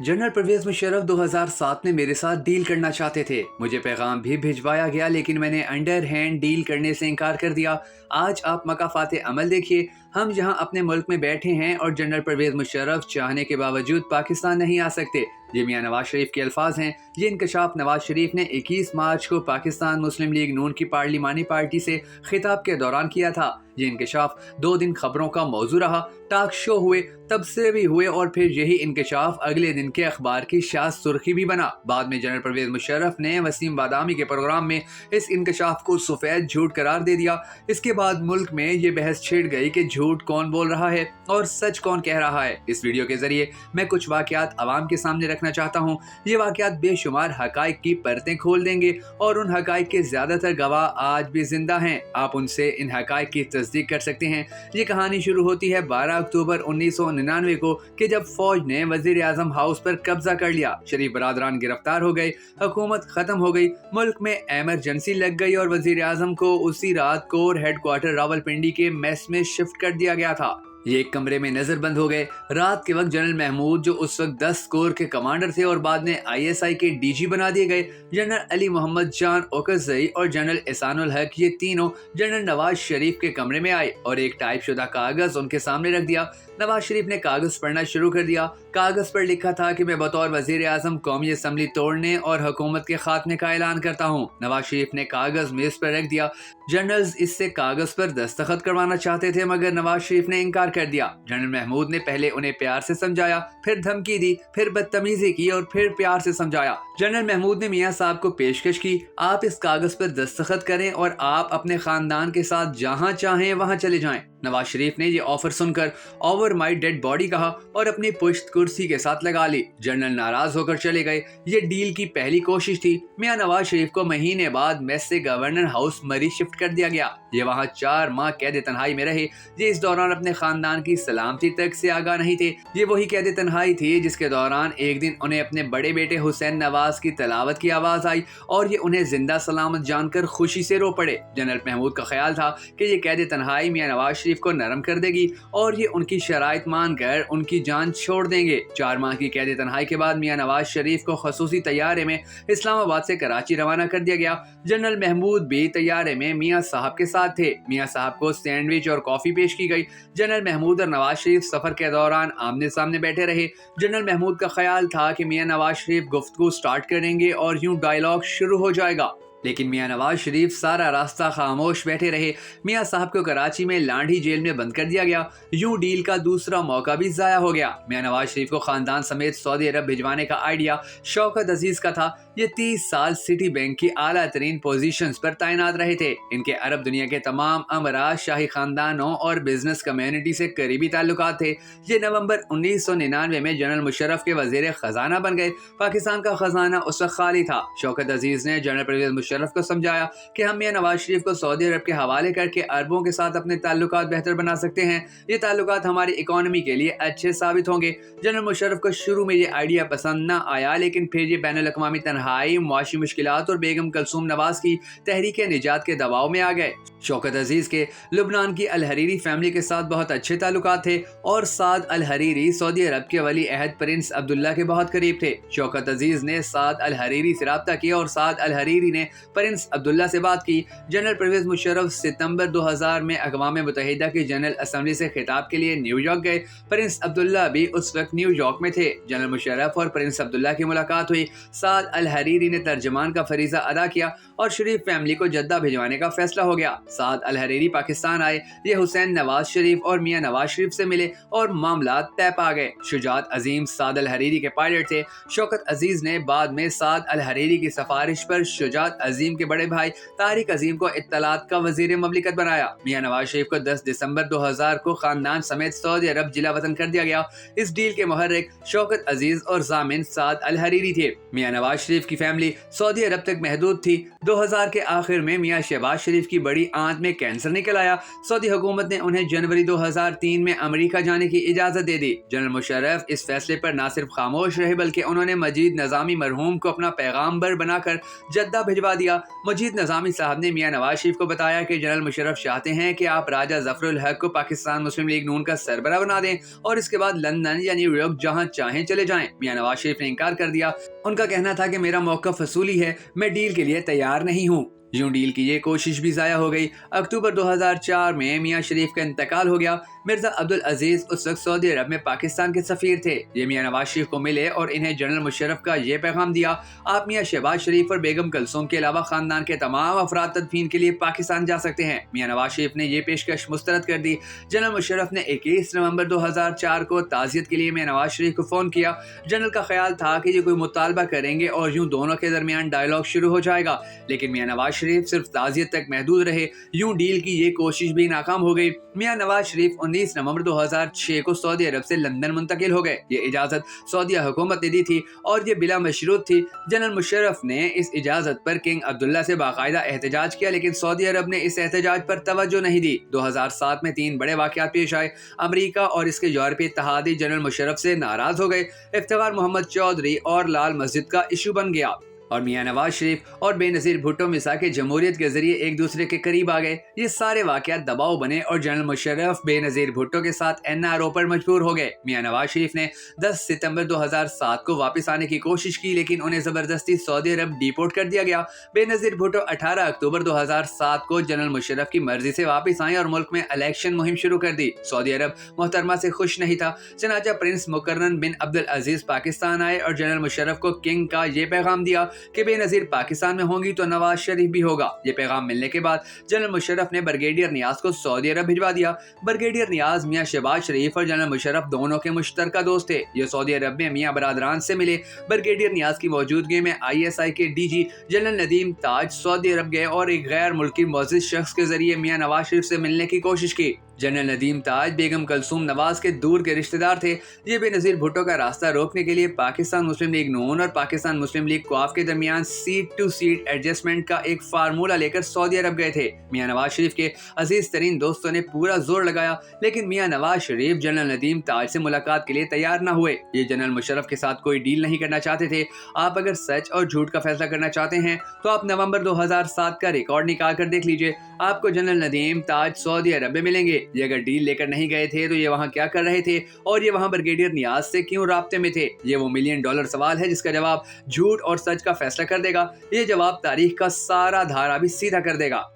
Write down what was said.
General Parvez Musharraf 2007 में मेरे साथ डील करना चाहते थे। मुझे पैगाम भी भिजवाया गया, लेकिन मैंने अंडर हैंड डील करने से इनकार कर दिया। आज आप मकाफात अमल देखिए। हम यहाँ अपने मुल्क में बैठे हैं और जनरल परवेज मुशर्रफ चाहने के बावजूद पाकिस्तान नहीं आ सकते। ये मियां नवाज शरीफ के अल्फाज हैं। ये इंकशाफ नवाज शरीफ ने 21 मार्च को पाकिस्तान मुस्लिम लीग नून की पार्लिमानी पार्टी से खिताब के दौरान किया था। ये इंकशाफ 2 दिन खबरों का मौजू रहा, टॉक शो हुए, तबसरे भी हुए और फिर यही इंकशाफ अगले दिन के अखबार की शाह सुर्खी भी बना। बाद में जनरल परवेज मुशर्रफ ने वसीम बादामी के प्रोग्राम में इस इंकशाफ को सफेद झूठ करार दे दिया। इसके बाद मुल्क में ये बहस छिड़ गई कि झूठ कौन बोल रहा है और सच कौन कह रहा है। इस वीडियो के जरिए मैं कुछ वाकयात आवाम के सामने रखना चाहता हूँ। ये वाकयात बेशुमार हकाइक की परतें खोल देंगे और उन हकाइक के ज्यादातर गवाह आज भी जिंदा हैं। आप उनसे इन हकाइक की तस्दीक कर सकते हैं। ये कहानी शुरू होती है 12 अक्टूबर 1999 को कि जब फौज ने वजीर आजम हाउस पर कब्जा कर लिया। शरीफ बरादरान गिरफ्तार हो गए, हुकूमत खत्म हो गई, मुल्क में एमरजेंसी लग गई और वजीर आजम को उसी रात कोर हेडक्वार्टर रावलपिंडी के मेस में शिफ्ट कर दिया गया था। ये एक कमरे में नजरबंद हो गए। रात के वक्त जनरल महमूद, जो उस वक्त 10 कोर के कमांडर थे और बाद में ISI के DG बना दिए गए, जनरल अली मोहम्मद जान ओकज़ई और जनरल एहसानुल हक, ये तीनों जनरल नवाज शरीफ के कमरे में आए और एक टाइप शुदा कागज उनके सामने रख दिया। नवाज शरीफ ने कागज पढ़ना शुरू कर दिया। कागज पर लिखा था कि मैं बतौर वजीर आजम कौमी असम्बली तोड़ने और हुकूमत के खात्मे का ऐलान करता हूँ। नवाज शरीफ ने कागज मेज पर रख दिया। जनरल्स इससे कागज पर दस्तखत करवाना चाहते थे, मगर नवाज शरीफ ने इनकार कर दिया। जनरल महमूद ने पहले उन्हें प्यार से समझाया, फिर धमकी दी, फिर बदतमीजी की और फिर प्यार से समझाया। जनरल महमूद ने मियां साहब को पेशकश की, आप इस कागज पर दस्तखत करें और आप अपने खानदान के साथ जहां चाहें वहां चले जाएं। नवाज शरीफ ने ये ऑफर सुनकर ओवर माई डेड बॉडी कहा और अपनी पुश्त कुर्सी के साथ लगा ली। जनरल नाराज होकर चले गए। ये डील की पहली कोशिश थी। मियां नवाज शरीफ को महीने बाद मेस से गवर्नर हाउस मरी शिफ्ट कर दिया गया। ये वहाँ 4 माह कैद तन्हाई में रहे। ये इस दौरान अपने खानदान की सलामती तक से आगाह नहीं थे। ये वही कैद तन्हाई थी जिसके दौरान एक दिन उन्हें अपने बड़े बेटे हुसैन नवाज की तलावत की आवाज आई और ये उन्हें जिंदा सलामत जानकर खुशी से रो पड़े। जनरल महमूद का ख्याल था कि ये कैद तन्हाई मियां नवाज शरीफ को नरम कर देगी और ये उनकी शराइत मानकर उनकी जान छोड़ देंगे। 4 माह की कैद तन्हाई के बाद मियां नवाज शरीफ को खसूसी तैयारे में इस्लामाबाद से कराची रवाना कर दिया गया। जनरल महमूद भी तैयारे में मियां साहब के साथ थे। मियां साहब को सैंडविच और कॉफी पेश की गई। जनरल महमूद और नवाज शरीफ सफर के दौरान आमने सामने बैठे रहे। जनरल महमूद का ख्याल था कि मियां नवाज शरीफ गुफ्तगू स्टार्ट करेंगे और यूं डायलॉग शुरू हो जाएगा, लेकिन मियां नवाज शरीफ सारा रास्ता खामोश बैठे रहे। मियां साहब को कराची में लांढी जेल में बंद कर दिया गया। यूं डील का दूसरा मौका भी जाया हो गया। मियां नवाज शरीफ को खानदान समेत सऊदी अरब भिजवाने का आइडिया शौकत अजीज का था। ये 30 साल सिटी बैंक की आला तरीन पोजीशंस पर तैनात रहे थे। इनके अरब दुनिया के तमाम अमरा, शाही खानदानों और बिजनेस कम्युनिटी से करीबी ताल्लुकात थे। ये नवंबर 1999 में जनरल मुशर्रफ के वजीर खजाना बन गए। पाकिस्तान का खजाना उस वक्त खाली था। शौकत अजीज ने जनरल परवेज मुशर्रफ को समझाया कि हम मियां नवाज शरीफ को सऊदी अरब के हवाले करके अरबों के साथ अपने ताल्लुकात बेहतर बना सकते हैं। ये ताल्लुकात हमारी इकोनॉमी के लिए अच्छे साबित होंगे। जनरल मुशर्रफ को शुरू में ये आइडिया पसंद न आया, लेकिन फिर ये बैनुल अक़वामी तन्हाई, मुआशी मुश्किलात और बेगम कलसूम नवाज की तहरीक निजात के दबाव में आ गए। शौकत अजीज के लुबनान की अल हरीरी फैमिली के साथ बहुत अच्छे ताल्लुकात थे और साद अल हरीरी सऊदी अरब के वली अहद प्रिंस अब्दुल्ला के बहुत करीब थे। शौकत अजीज ने साद अल हरीरी से रब्ता किया और साद अल हरीरी ने प्रिंस अब्दुल्ला से बात की। जनरल परवेज मुशर्रफ सितंबर 2000 में अक़वाम मुत्तहिदा की जनरल असम्बली से खिताब के लिए न्यूयॉर्क गए। प्रिंस अब्दुल्ला भी उस वक्त न्यूयॉर्क में थे। जनरल मुशर्रफ और प्रिंस अब्दुल्ला की मुलाकात हुई। साद अल हरीरी ने तर्जमान का फरीजा अदा किया और शरीफ फैमिली को जद्दा भिजवाने का फैसला हो गया। साद अल हरीरी पाकिस्तान आए। ये हुसैन नवाज शरीफ और मियां नवाज शरीफ से मिले और मामला तय पा गए। शुजात अजीम साद अल हरीरी के पायलट थे। शौकत अजीज ने बाद में साद अल हरीरी की सिफारिश पर शुजात अजीम के बड़े भाई तारिक अजीम को इत्तलात का वजीर ममलिकत बनाया। मियां नवाज शरीफ को 10 दिसंबर 2000 को खानदान समेत सऊदी अरब जिला वतन कर दिया गया। इस डील के मुहर्रिक शौकत अजीज और जामिन साद अल हरीरी थे। मियां नवाज शरीफ की फैमिली सऊदी अरब तक महदूद थी। 2000 के आखिर में मियां शहबाज शरीफ की बड़ी आंत में कैंसर निकल आया। सऊदी हुकूमत ने उन्हें जनवरी 2003 में अमेरिका जाने की इजाज़त दे दी। जनरल मुशर्रफ इस फैसले पर न सिर्फ खामोश रहे बल्कि उन्होंने मजीद निज़ामी मरहूम को अपना पैगाम्बर बनाकर जद्दा भिजवा दिया। मजीद निज़ामी साहब ने मियां नवाज शरीफ को बताया कि जनरल मुशर्रफ चाहते हैं कि आप राजा ज़फ़रुल हक को पाकिस्तान मुस्लिम लीग नून का सरबराह बना दें और इसके बाद लंदन या न्यूयॉर्क जहां चाहें चले जाएं। मियां नवाज शरीफ ने इनकार कर दिया। उनका कहना था कि मेरा मौक़िफ़ फसूली है, मैं डील के लिए तैयार नहीं हूँ। यूं डील की ये कोशिश भी ज़ाया हो गई। अक्टूबर 2004 में मियां शरीफ का इंतकाल हो गया। मिर्ज़ा अब्दुल अजीज़ उस वक्त सऊदी अरब में पाकिस्तान के सफ़ीर थे। ये मियां नवाज शरीफ को मिले और इन्हें जनरल मुशर्रफ का ये पैगाम दिया, आप मियां शहबाज शरीफ और बेगम कलसूम के अलावा ख़ानदान के तमाम अफराद तदफीन के लिए पाकिस्तान जा सकते हैं। मियां नवाज शरीफ ने यह पेशकश मुस्तरद कर दी। जनरल मुशर्रफ ने 21 नवंबर 2004 को ताज़ियत के लिए मियां नवाज शरीफ को फ़ोन किया। जनरल का ख्याल था कि ये कोई मुतालबा करेंगे और यूं दोनों के दरमियान डायलॉग शुरू हो जाएगा, लेकिन मियां नवाज शरीफ सिर्फ ताज़ियत तक महदूद रहे। यूं डील की ये कोशिश भी नाकाम हो गई। मियां नवाज शरीफ 19 नवंबर 2006 को सऊदी अरब से लंदन मुंतकिल हो गए। ये इजाज़त सऊदी हुकूमत ने दी थी और ये बिला मशरूत थी। जनरल मुशर्रफ ने इस इजाज़त पर किंग अब्दुल्ला से बाकायदा एहतजाज किया, लेकिन सऊदी अरब ने इस एहतजाज पर तवज्जो नहीं दी। 2007 में 3 बड़े वाक़यात पेश आए। अमरीका और इसके यूरोपीय इत्तेहादी जनरल मुशर्रफ से नाराज़ हो गए। इफ्तिखार मोहम्मद चौधरी और लाल मस्जिद का इशू बन गया और मियां नवाज शरीफ और बेनज़ीर भुट्टो मिसाके जमहूरियत के जरिए एक दूसरे के करीब आ गए। ये सारे वाक़यात दबाव बने और जनरल मुशर्रफ बेनज़ीर भुट्टो के साथ NRO पर मजबूर हो गए। मियां नवाज शरीफ ने 10 सितंबर 2007 को वापस आने की कोशिश की, लेकिन उन्हें ज़बरदस्ती सऊदी अरब डिपोर्ट कर दिया गया। बेनज़ीर भुट्टो 18 अक्टूबर 2007 को जनरल मुशर्रफ की मर्जी से वापस आए और मुल्क में इलेक्शन मुहिम शुरू कर दी। सऊदी अरब मोहतरमा से खुश नहीं था। चनाचा प्रिंस मुकर्रन बिन अब्दुल अजीज पाकिस्तान आए और जनरल मुशर्रफ को किंग का ये पैगाम दिया कि बेनज़ीर पाकिस्तान में होंगी तो नवाज शरीफ भी होगा। ये पैगाम मिलने के बाद जनरल मुशर्रफ ने ब्रिगेडियर नियाज को सऊदी अरब भिजवा दिया। ब्रिगेडियर नियाज मियां शहबाज शरीफ और जनरल मुशर्रफ दोनों के मुश्तरका दोस्त थे। ये सऊदी अरब में मियां बरादरान से मिले। ब्रिगेडियर नियाज की मौजूदगी में ISI के DG जनरल नदीम ताज सऊदी अरब गए और एक गैर मुल्की मुअज़्ज़िज़ शख्स के जरिए मियां नवाज शरीफ से मिलने की कोशिश की। जनरल नदीम ताज बेगम कलसूम नवाज के दूर के रिश्तेदार थे। ये बेनज़ीर भुट्टो का रास्ता रोकने के लिए पाकिस्तान मुस्लिम लीग नून और पाकिस्तान मुस्लिम लीग क्वाफ के दरमियान सीट टू सीट एडजस्टमेंट का एक फार्मूला लेकर सऊदी अरब गए थे। मियां नवाज शरीफ के अजीज तरीन दोस्तों ने पूरा जोर लगाया, लेकिन मियां नवाज शरीफ जनरल नदीम ताज से मुलाकात के लिए तैयार न हुए। ये जनरल मुशर्रफ के साथ कोई डील नहीं करना चाहते थे। आप अगर सच और झूठ का फैसला करना चाहते हैं तो आप नवंबर 2007 का रिकॉर्ड निकाल कर देख लीजिए। आपको जनरल नदीम ताज सऊदी अरब में मिलेंगे। ये अगर डील लेकर नहीं गए थे तो ये वहाँ क्या कर रहे थे और ये वहाँ ब्रिगेडियर नियाज से क्यों राब्ते में थे? ये वो $1 मिलियन सवाल है जिसका जवाब झूठ और सच का फैसला कर देगा। ये जवाब तारीख का सारा धारा भी सीधा कर देगा।